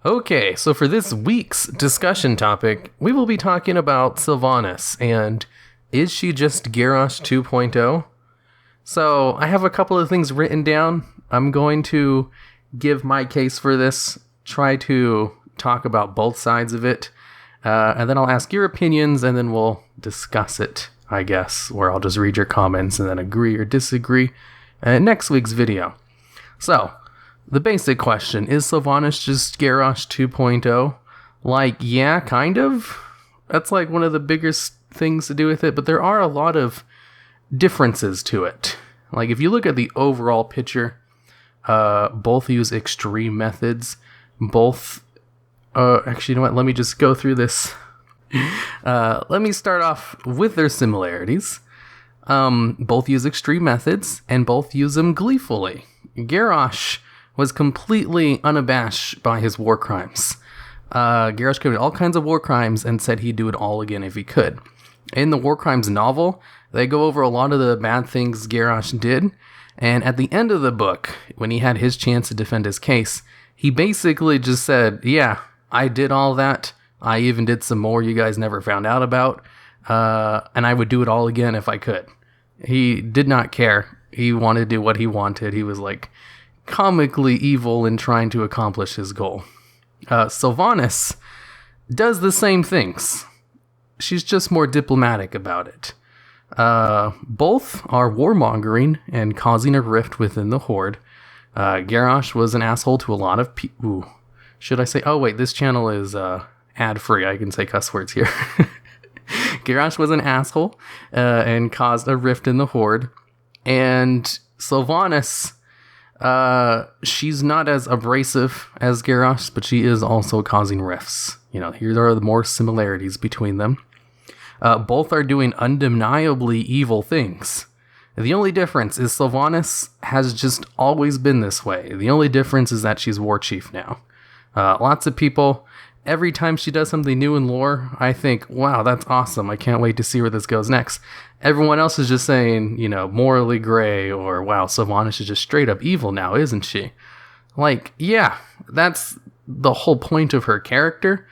Okay, so for this week's discussion topic, we will be talking about Sylvanas, and is she just Garrosh 2.0? So I have a couple of things written down. I'm going to give my case for this, try to talk about both sides of it, and then I'll ask your opinions, and then we'll discuss it, I guess, where I'll just read your comments and then agree or disagree in next week's video. So, the basic question, is Sylvanas just Garrosh 2.0? Like, yeah, kind of. That's like one of the biggest things to do with it, but there are a lot of differences to it. Like, if you look at the overall picture, both use extreme methods. Both, actually, you know what? Let me just go through this. Let me start off with their similarities. Both use extreme methods, and both use them gleefully. Garrosh was completely unabashed by his war crimes. Garrosh committed all kinds of war crimes and said he'd do it all again if he could. In the War Crimes novel, they go over a lot of the bad things Garrosh did, and at the end of the book, when he had his chance to defend his case, he basically just said, yeah, I did all that, I even did some more you guys never found out about, and I would do it all again if I could. He did not care. He wanted to do what he wanted. He was like comically evil in trying to accomplish his goal. Sylvanas does the same things. She's just more diplomatic about it. Both are warmongering and causing a rift within the Horde. Garrosh was an asshole to a lot of people. Should I say? Oh wait, this channel is ad-free. I can say cuss words here. Garrosh was an asshole and caused a rift in the Horde. And Sylvanas, she's not as abrasive as Garrosh, but she is also causing rifts. You know, here are the more similarities between them. Both are doing undeniably evil things. The only difference is Sylvanas has just always been this way. The only difference is that she's war chief now. Lots of people, every time she does something new in lore, I think, wow, that's awesome. I can't wait to see where this goes next. Everyone else is just saying, you know, morally gray, or wow, Sylvanas is just straight up evil now, isn't she? Like, yeah, that's the whole point of her character.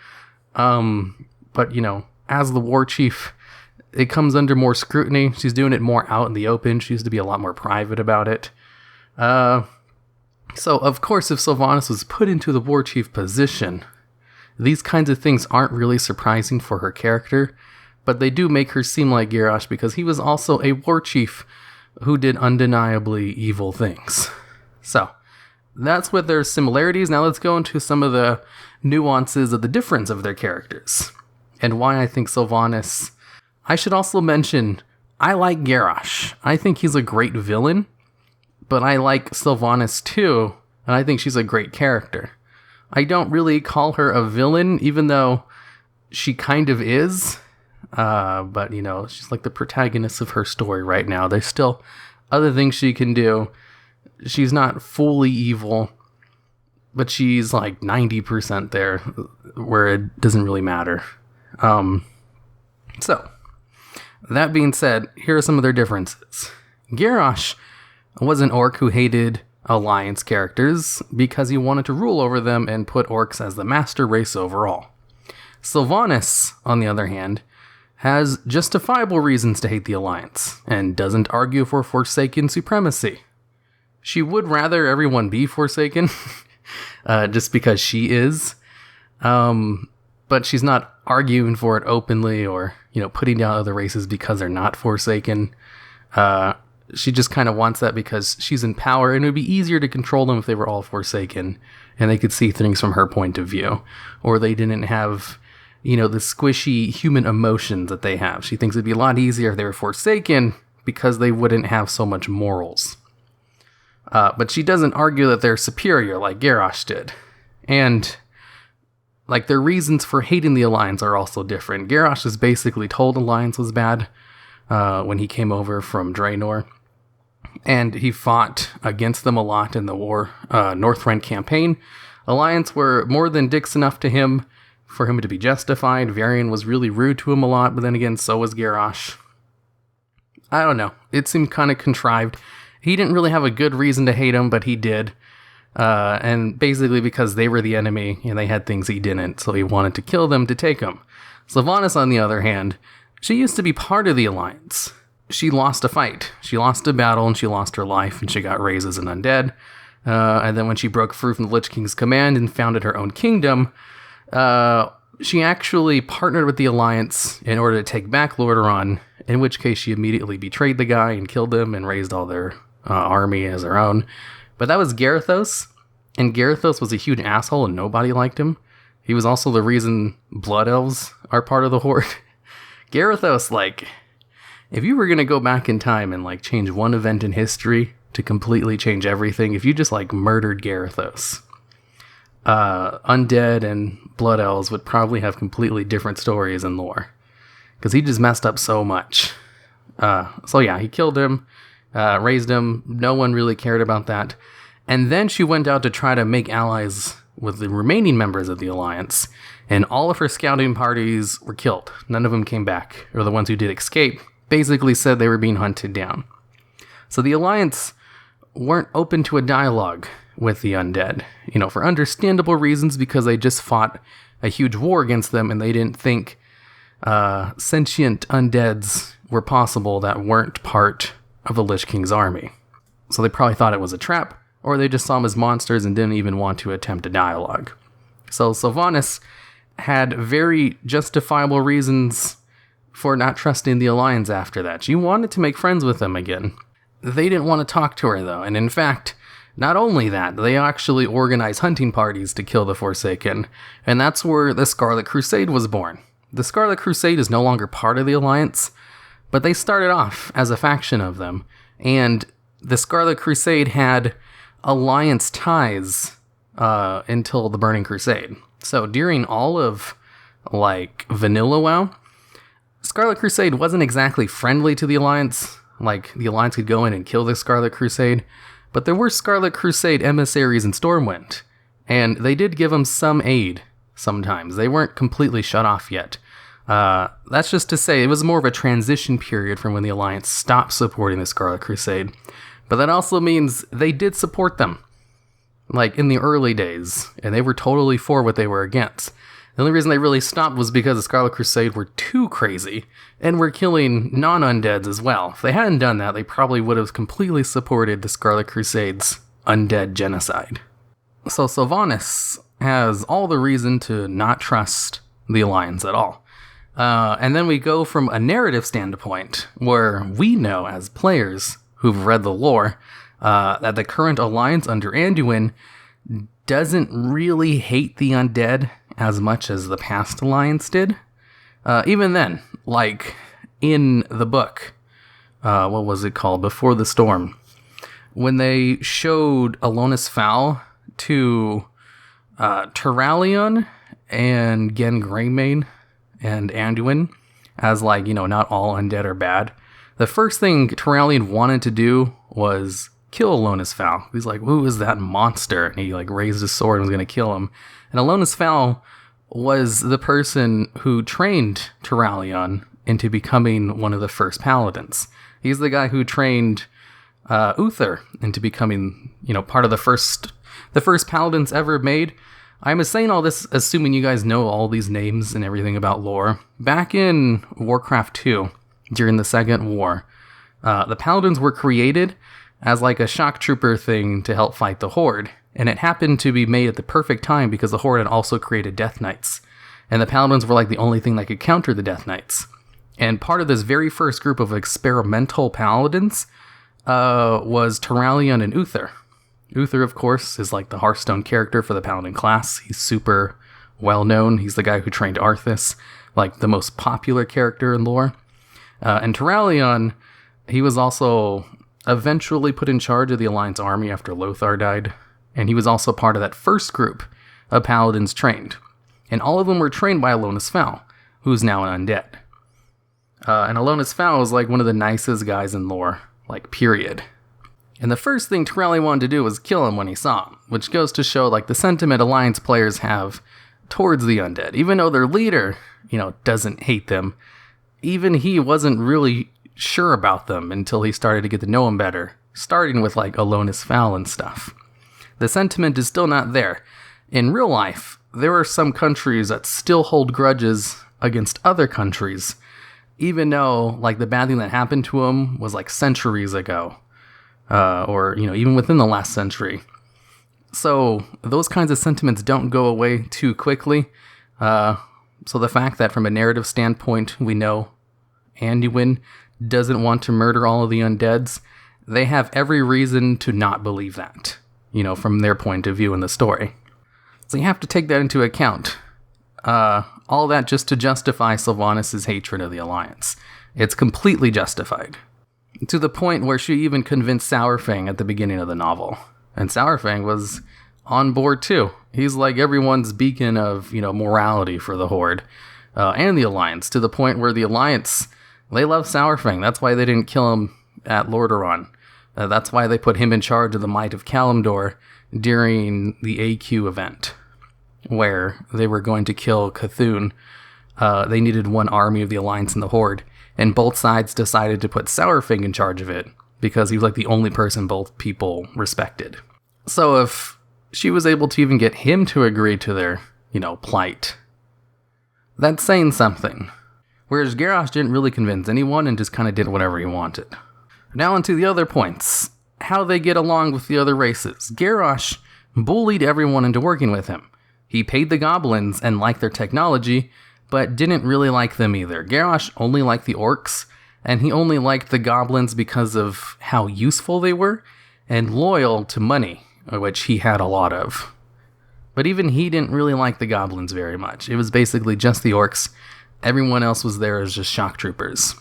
But, you know, as the war chief, it comes under more scrutiny. She's doing it more out in the open. She used to be a lot more private about it. So, of course, if Sylvanas was put into the war chief position, these kinds of things aren't really surprising for her character, but they do make her seem like Garrosh because he was also a war chief who did undeniably evil things. So, that's what their similarities. Now let's go into some of the nuances of the difference of their characters, and why I think Sylvanas... I should also mention, I like Garrosh. I think he's a great villain, but I like Sylvanas too, and I think she's a great character. I don't really call her a villain, even though she kind of is. But, you know, she's like the protagonist of her story right now. There's still other things she can do. She's not fully evil, but she's like 90% there, where it doesn't really matter. So, that being said, here are some of their differences. Garrosh was an orc who hated Alliance characters because he wanted to rule over them and put orcs as the master race overall. Sylvanas, on the other hand, has justifiable reasons to hate the Alliance and doesn't argue for Forsaken supremacy. She would rather everyone be Forsaken, just because she is, but she's not arguing for it openly or, you know, putting down other races because they're not Forsaken. She just kind of wants that because she's in power, and it would be easier to control them if they were all Forsaken and they could see things from her point of view, or they didn't have, you know, the squishy human emotions that they have. She thinks it'd be a lot easier if they were Forsaken because they wouldn't have so much morals. But she doesn't argue that they're superior like Garrosh did. And, like, their reasons for hating the Alliance are also different. Garrosh was basically told Alliance was bad when he came over from Draenor. And he fought against them a lot in the war, Northrend campaign. Alliance were more than dicks enough to him for him to be justified. Varian was really rude to him a lot, but then again, so was Garrosh. I don't know. It seemed kind of contrived. He didn't really have a good reason to hate him, but he did. And basically because they were the enemy and they had things he didn't, so he wanted to kill them to take them. Sylvanas, on the other hand, she used to be part of the Alliance. She lost a fight. She lost a battle and she lost her life and she got raised as an undead. And then when she broke free from the Lich King's command and founded her own kingdom, she actually partnered with the Alliance in order to take back Lordaeron, in which case she immediately betrayed the guy and killed him and raised all their army as her own. But that was Garrosh, and Garrosh was a huge asshole and nobody liked him. He was also the reason Blood Elves are part of the Horde. Garrosh, like, if you were going to go back in time and, like, change one event in history to completely change everything, if you just, like, murdered Garrosh, Undead and Blood Elves would probably have completely different stories and lore. Because he just messed up so much. So yeah, he killed him, raised him. No one really cared about that. And then she went out to try to make allies with the remaining members of the Alliance. And all of her scouting parties were killed. None of them came back. Or the ones who did escape basically said they were being hunted down. So the Alliance weren't open to a dialogue with the undead, you know, for understandable reasons, because they just fought a huge war against them and they didn't think sentient undeads were possible that weren't part of the Lich King's army. So they probably thought it was a trap, or they just saw them as monsters and didn't even want to attempt a dialogue. So Sylvanas had very justifiable reasons for not trusting the Alliance after that. She wanted to make friends with them again. They didn't want to talk to her, though, and in fact, not only that, they actually organized hunting parties to kill the Forsaken, and that's where the Scarlet Crusade was born. The Scarlet Crusade is no longer part of the Alliance, but they started off as a faction of them, and the Scarlet Crusade had Alliance ties until the Burning Crusade. So during all of, like, Vanilla WoW, Scarlet Crusade wasn't exactly friendly to the Alliance. Like, the Alliance could go in and kill the Scarlet Crusade, but there were Scarlet Crusade emissaries in Stormwind, and they did give them some aid sometimes. They weren't completely shut off yet. That's just to say, it was more of a transition period from when the Alliance stopped supporting the Scarlet Crusade. But that also means they did support them, like, in the early days, and they were totally for what they were against. The only reason they really stopped was because the Scarlet Crusade were too crazy, and were killing non-undeads as well. If they hadn't done that, they probably would have completely supported the Scarlet Crusade's undead genocide. So Sylvanas has all the reason to not trust the Alliance at all. And then we go from a narrative standpoint, where we know as players who've read the lore, that the current Alliance under Anduin doesn't really hate the undead as much as the past Alliance did. Even then, like, in the book, what was it called? Before the Storm, when they showed Alonis Fowl to Turalion and Gen Greymane and Anduin as, like, you know, not all undead are bad, the first thing Turalion wanted to do was kill Alonis Fowl. He's like, who is that monster? And he, like, raised his sword and was going to kill him. And Alonis Fowl was the person who trained Turalion into becoming one of the first paladins. He's the guy who trained Uther into becoming, you know, part of the first paladins ever made. I'm saying all this assuming you guys know all these names and everything about lore. Back in Warcraft 2, during the Second War, the paladins were created as, like, a shock trooper thing to help fight the Horde. And it happened to be made at the perfect time because the Horde had also created Death Knights. And the Paladins were, like, the only thing that could counter the Death Knights. And part of this very first group of experimental Paladins was Turalion and Uther. Uther, of course, is, like, the Hearthstone character for the Paladin class. He's super well-known. He's the guy who trained Arthas, like, the most popular character in lore. And Turalion, he was also eventually put in charge of the Alliance army after Lothar died. And he was also part of that first group of paladins trained. And all of them were trained by Alonis Fowl, who's now an undead. And Alonis Fowl is, like, one of the nicest guys in lore, like, period. And the first thing Turalion wanted to do was kill him when he saw him, which goes to show, like, the sentiment Alliance players have towards the undead. Even though their leader, you know, doesn't hate them, even he wasn't really sure about them until he started to get to know them better, starting with, like, Alonis Fowl and stuff. the sentiment is still not there. In real life, there are some countries that still hold grudges against other countries, even though, like, the bad thing that happened to them was, like, centuries ago, or, you know, even within the last century. So those kinds of sentiments don't go away too quickly. So the fact that from a narrative standpoint, we know Anduin doesn't want to murder all of the undeads, they have every reason to not believe that, you know, from their point of view in the story. So you have to take that into account. All that just to justify Sylvanas' hatred of the Alliance. It's completely justified. To the point where she even convinced Sourfang at the beginning of the novel. And Sourfang was on board too. He's like everyone's beacon of, you know, morality for the Horde. And the Alliance, to the point where the Alliance, they love Sourfang. That's why they didn't kill him at Lordaeron. That's why they put him in charge of the Might of Kalimdor during the AQ event, where they were going to kill Cthulhu. They needed one army of the Alliance and the Horde, and both sides decided to put Sourfang in charge of it, because he was like the only person both people respected. So if she was able to even get him to agree to their, you know, plight, that's saying something. Whereas Garrosh didn't really convince anyone and just kind of did whatever he wanted. Now onto the other points. How they get along with the other races. Garrosh bullied everyone into working with him. He paid the goblins and liked their technology, but didn't really like them either. Garrosh only liked the orcs, and he only liked the goblins because of how useful they were, and loyal to money, which he had a lot of. But even he didn't really like the goblins very much. It was basically just the orcs. Everyone else was there as just shock troopers.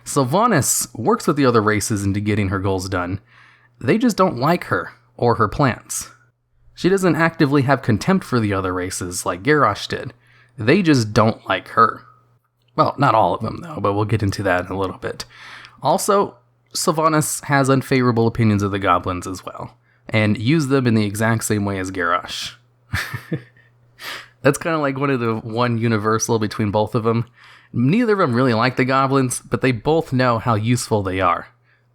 Sylvanas works with the other races into getting her goals done. They just don't like her, or her plans. She doesn't actively have contempt for the other races like Garrosh did. They just don't like her. Well, not all of them though, but we'll get into that in a little bit. Also, Sylvanas has unfavorable opinions of the goblins as well, and use them in the exact same way as Garrosh. That's kind of like one universal between both of them. Neither of them really like the goblins, but they both know how useful they are,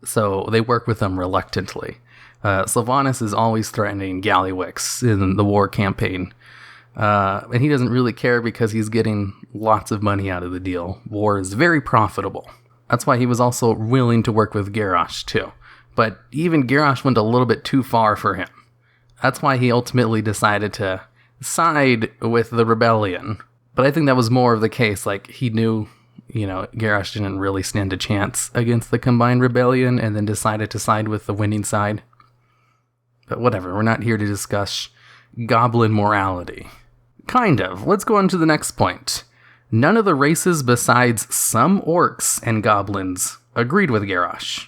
so they work with them reluctantly. Sylvanas is always threatening Gallywix in the war campaign, and he doesn't really care because he's getting lots of money out of the deal. War is very profitable. That's why he was also willing to work with Garrosh too. But even Garrosh went a little bit too far for him. That's why he ultimately decided to side with the rebellion. But I think that was more of the case, like he knew, you know, Garrosh didn't really stand a chance against the combined rebellion and then decided to side with the winning side. But whatever, we're not here to discuss goblin morality. Kind of. Let's go on to the next point. None of the races besides some orcs and goblins agreed with Garrosh,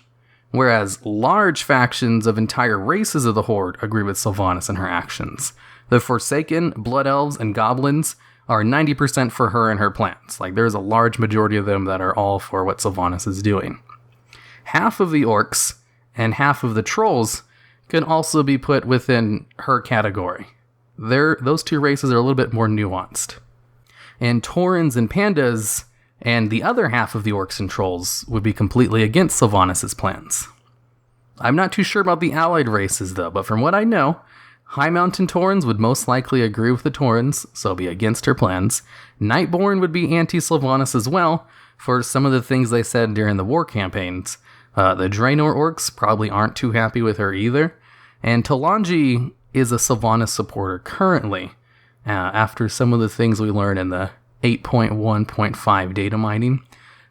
whereas large factions of entire races of the Horde agree with Sylvanas and her actions. The Forsaken, Blood Elves, and Goblins are 90% for her and her plans. Like, there's a large majority of them that are all for what Sylvanas is doing. Half of the orcs and half of the trolls can also be put within her category. Those two races are a little bit more nuanced. And Taurens and Pandas and the other half of the orcs and trolls would be completely against Sylvanas' plans. I'm not too sure about the allied races though, but from what I know, High Mountain Taurens would most likely agree with the Taurens, so be against her plans. Nightborn would be anti-Sylvanas as well, for some of the things they said during the war campaigns. The Draenor orcs probably aren't too happy with her either. And Talanji is a Sylvanas supporter currently, after some of the things we learned in the 8.1.5 data mining.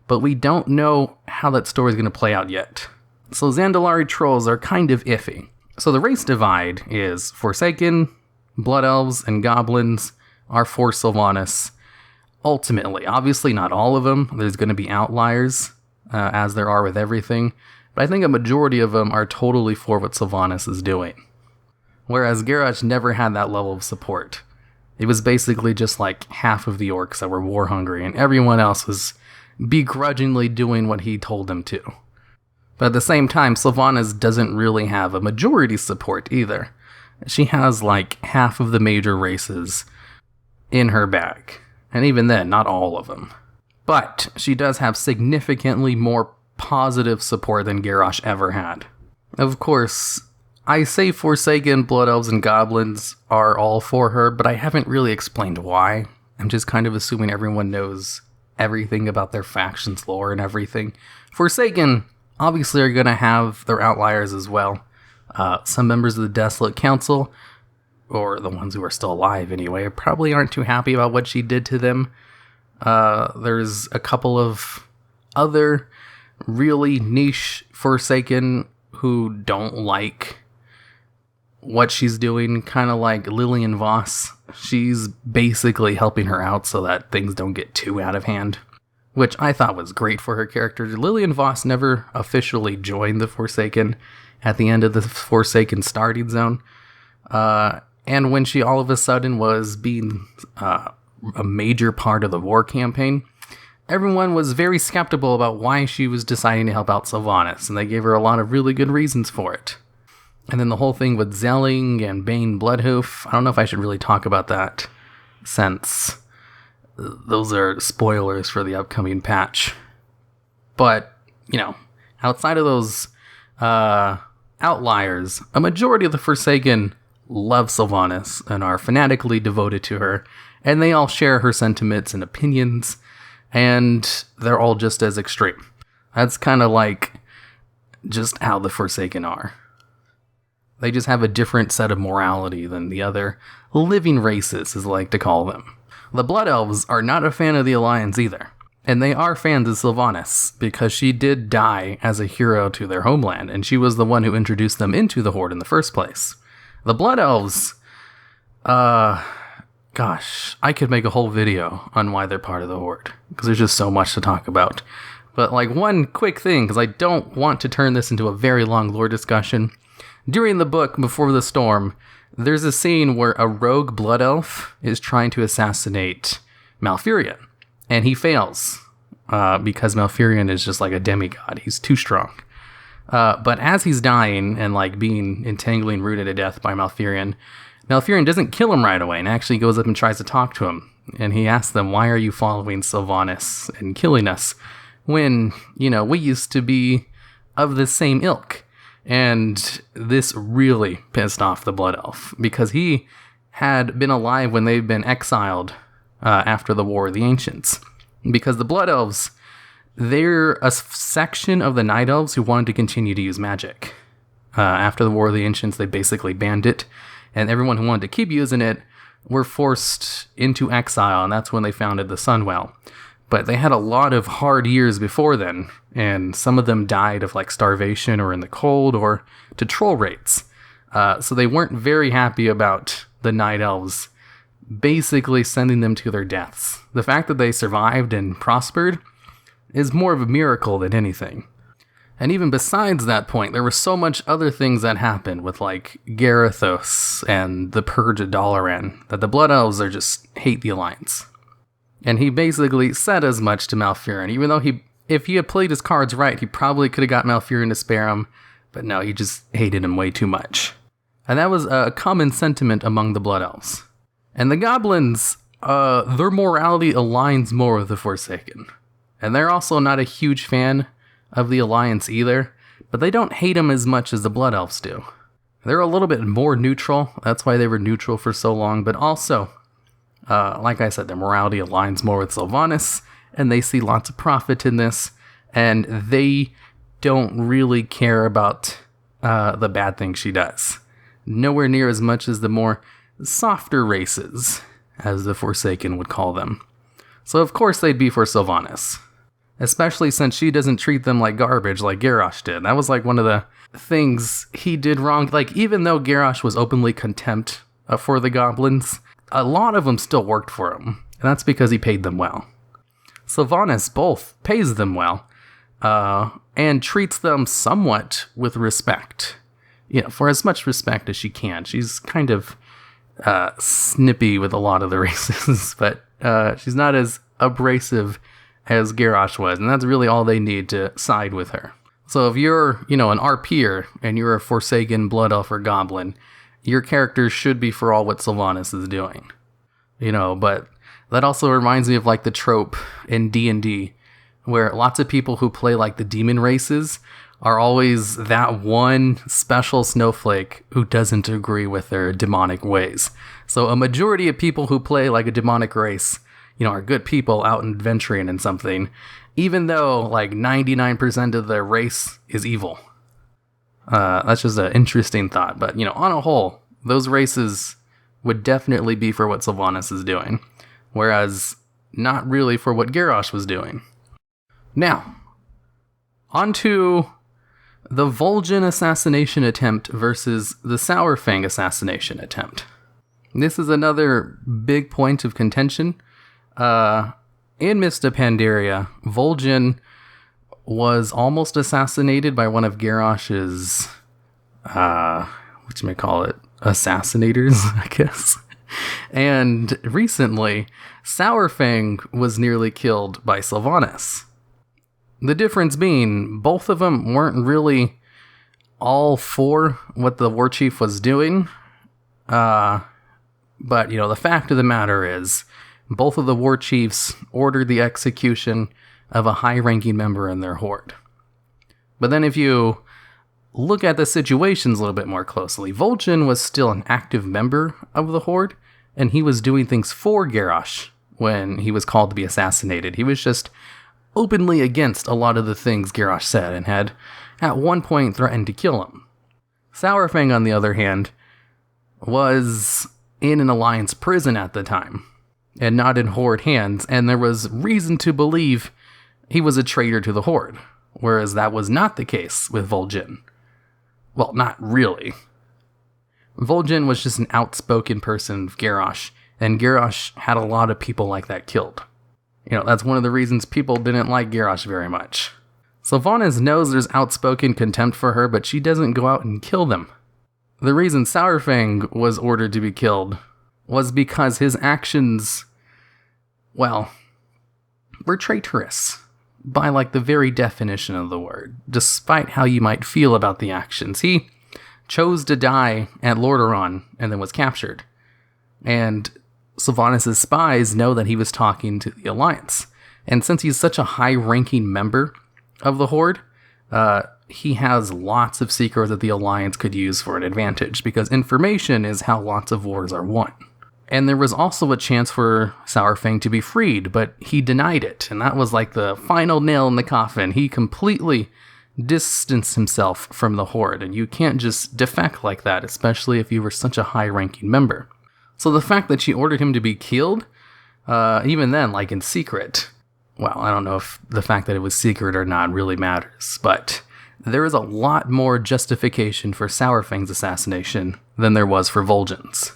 But we don't know how that story is going to play out yet. So Zandalari trolls are kind of iffy. So the race divide is Forsaken, Blood Elves, and Goblins are for Sylvanas. Ultimately, obviously not all of them. There's going to be outliers, as there are with everything. But I think a majority of them are totally for what Sylvanas is doing. Whereas Garrosh never had that level of support. It was basically just like half of the orcs that were war hungry, and everyone else was begrudgingly doing what he told them to. But at the same time, Sylvanas doesn't really have a majority support either. She has like half of the major races in her bag. And even then, not all of them. But she does have significantly more positive support than Garrosh ever had. Of course, I say Forsaken, Blood Elves, and Goblins are all for her, but I haven't really explained why. I'm just kind of assuming everyone knows everything about their faction's lore and everything. Forsaken obviously are going to have their outliers as well. Some members of the Desolate Council, or the ones who are still alive anyway, probably aren't too happy about what she did to them. There's a couple of other really niche Forsaken who don't like what she's doing, kind of like Lillian Voss. She's basically helping her out so that things don't get too out of hand, which I thought was great for her character. Lillian Voss never officially joined the Forsaken at the end of the Forsaken starting zone. And when she all of a sudden was being a major part of the war campaign, everyone was very skeptical about why she was deciding to help out Sylvanas, and they gave her a lot of really good reasons for it. And then the whole thing with Zelling and Bane Bloodhoof, I don't know if I should really talk about that, since those are spoilers for the upcoming patch. But, outside of those outliers, a majority of the Forsaken love Sylvanas and are fanatically devoted to her, and they all share her sentiments and opinions, and they're all just as extreme. That's kind of like just how the Forsaken are. They just have a different set of morality than the other living races, as I like to call them. The Blood Elves are not a fan of the Alliance either, and they are fans of Sylvanas, because she did die as a hero to their homeland, and she was the one who introduced them into the Horde in the first place. The Blood Elves, gosh, I could make a whole video on why they're part of the Horde, because there's just so much to talk about. But one quick thing, because I don't want to turn this into a very long lore discussion. During the book, Before the Storm, there's a scene where a rogue Blood Elf is trying to assassinate Malfurion, and he fails, because Malfurion is just like a demigod. He's too strong. But as he's dying and being entangling rooted to death by Malfurion doesn't kill him right away and actually goes up and tries to talk to him. And he asks them, why are you following Sylvanas and killing us when, we used to be of the same ilk? And this really pissed off the Blood Elf, because he had been alive when they'd been exiled after the War of the Ancients. Because the Blood Elves, they're a section of the Night Elves who wanted to continue to use magic. After the War of the Ancients, they basically banned it, and everyone who wanted to keep using it were forced into exile, and that's when they founded the Sunwell. But they had a lot of hard years before then, and some of them died of starvation or in the cold or to troll raids. So they weren't very happy about the Night Elves basically sending them to their deaths. The fact that they survived and prospered is more of a miracle than anything. And even besides that point, there was so much other things that happened with Garrosh and the Purge of Dalaran that the Blood Elves are just hate the Alliance. And he basically said as much to Malfurion, even though if he had played his cards right, he probably could have got Malfurion to spare him, but no, he just hated him way too much. And that was a common sentiment among the Blood Elves. And the Goblins, their morality aligns more with the Forsaken. And they're also not a huge fan of the Alliance either, but they don't hate him as much as the Blood Elves do. They're a little bit more neutral, that's why they were neutral for so long, but also, like I said, their morality aligns more with Sylvanas, and they see lots of profit in this, and they don't really care about the bad things she does. Nowhere near as much as the more softer races, as the Forsaken would call them. So of course they'd be for Sylvanas, especially since she doesn't treat them like garbage like Garrosh did. That was one of the things he did wrong. Even though Garrosh was openly contempt for the goblins, a lot of them still worked for him, and that's because he paid them well. Sylvanas both pays them well, and treats them somewhat with respect. For as much respect as she can. She's kind of snippy with a lot of the races, but she's not as abrasive as Garrosh was, and that's really all they need to side with her. So if you're, an RPer, and you're a Forsaken, Blood Elf, or Goblin, your character should be for all what Sylvanas is doing. But that also reminds me of the trope in D&D, where lots of people who play the demon races are always that one special snowflake who doesn't agree with their demonic ways. So a majority of people who play like a demonic race, are good people out and adventuring in something, even though like 99% of their race is evil. That's just an interesting thought. But, on a whole, those races would definitely be for what Sylvanas is doing, whereas not really for what Garrosh was doing. Now, onto the Vol'jin assassination attempt versus the Sourfang assassination attempt. This is another big point of contention. In Mist of Pandaria, Vol'jin was almost assassinated by one of Garrosh's, assassinators, I guess. And recently, Sourfang was nearly killed by Sylvanas. The difference being, both of them weren't really all for what the war chief was doing. But, the fact of the matter is, both of the war chiefs ordered the execution of a high-ranking member in their horde. But then if you look at the situations a little bit more closely, Vol'jin was still an active member of the horde, and he was doing things for Garrosh when he was called to be assassinated. He was just openly against a lot of the things Garrosh said, and had at one point threatened to kill him. Sourfang, on the other hand, was in an Alliance prison at the time, and not in Horde hands, and there was reason to believe he was a traitor to the Horde, whereas that was not the case with Vol'jin. Well, not really. Vol'jin was just an outspoken person of Garrosh, and Garrosh had a lot of people like that killed. That's one of the reasons people didn't like Garrosh very much. Sylvanas knows there's outspoken contempt for her, but she doesn't go out and kill them. The reason Sourfang was ordered to be killed was because his actions, were traitorous, by the very definition of the word, despite how you might feel about the actions. He chose to die at Lordaeron and then was captured. And Sylvanas' spies know that he was talking to the Alliance. And since he's such a high-ranking member of the Horde, he has lots of secrets that the Alliance could use for an advantage, because information is how lots of wars are won. And there was also a chance for Sourfang to be freed, but he denied it, and that was the final nail in the coffin. He completely distanced himself from the Horde, and you can't just defect like that, especially if you were such a high-ranking member. So the fact that she ordered him to be killed, even then, in secret, I don't know if the fact that it was secret or not really matters, but there is a lot more justification for Sourfang's assassination than there was for Vol'jin's.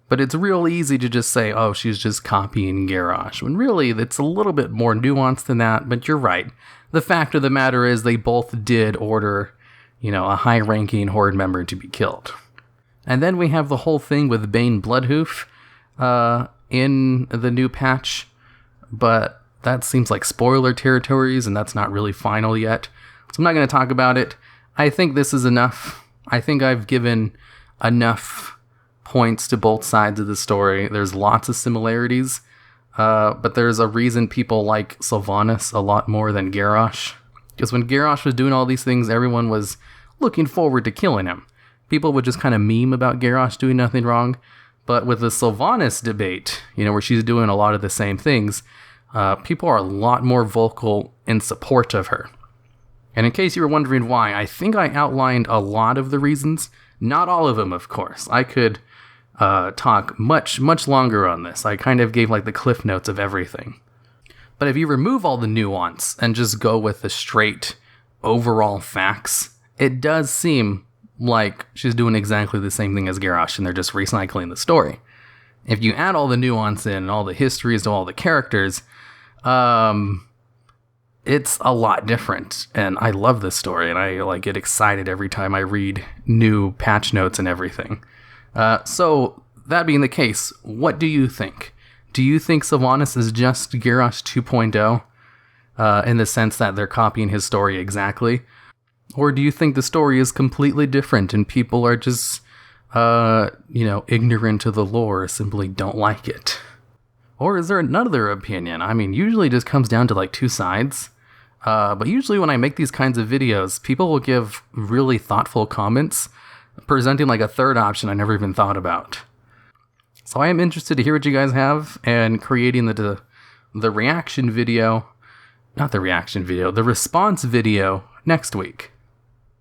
But it's real easy to just say, oh, she's just copying Garrosh, when really it's a little bit more nuanced than that, but you're right. The fact of the matter is they both did order, a high-ranking Horde member to be killed. And then we have the whole thing with Bane Bloodhoof in the new patch, but that seems like spoiler territories, and that's not really final yet. So I'm not going to talk about it. I think this is enough. I think I've given enough points to both sides of the story. There's lots of similarities, but there's a reason people like Sylvanas a lot more than Garrosh. Because when Garrosh was doing all these things, everyone was looking forward to killing him. People would just kind of meme about Garrosh doing nothing wrong. But with the Sylvanas debate, where she's doing a lot of the same things, people are a lot more vocal in support of her. And in case you were wondering why, I think I outlined a lot of the reasons. Not all of them, of course. I could talk much longer on this. I kind of gave the cliff notes of everything. But if you remove all the nuance and just go with the straight overall facts, it does seem like she's doing exactly the same thing as Garrosh, and they're just recycling the story. If you add all the nuance in and all the histories to all the characters, it's a lot different. And I love this story, and I get excited every time I read new patch notes and everything. So, that being the case, what do you think? Do you think Sylvanas is just Garrosh 2.0, in the sense that they're copying his story exactly? Or do you think the story is completely different and people are just, ignorant to the lore or simply don't like it? Or is there another opinion? I mean, usually it just comes down to two sides. But usually when I make these kinds of videos, people will give really thoughtful comments, presenting like a third option I never even thought about. So I am interested to hear what you guys have, and creating the reaction video, not the reaction video, the response video next week.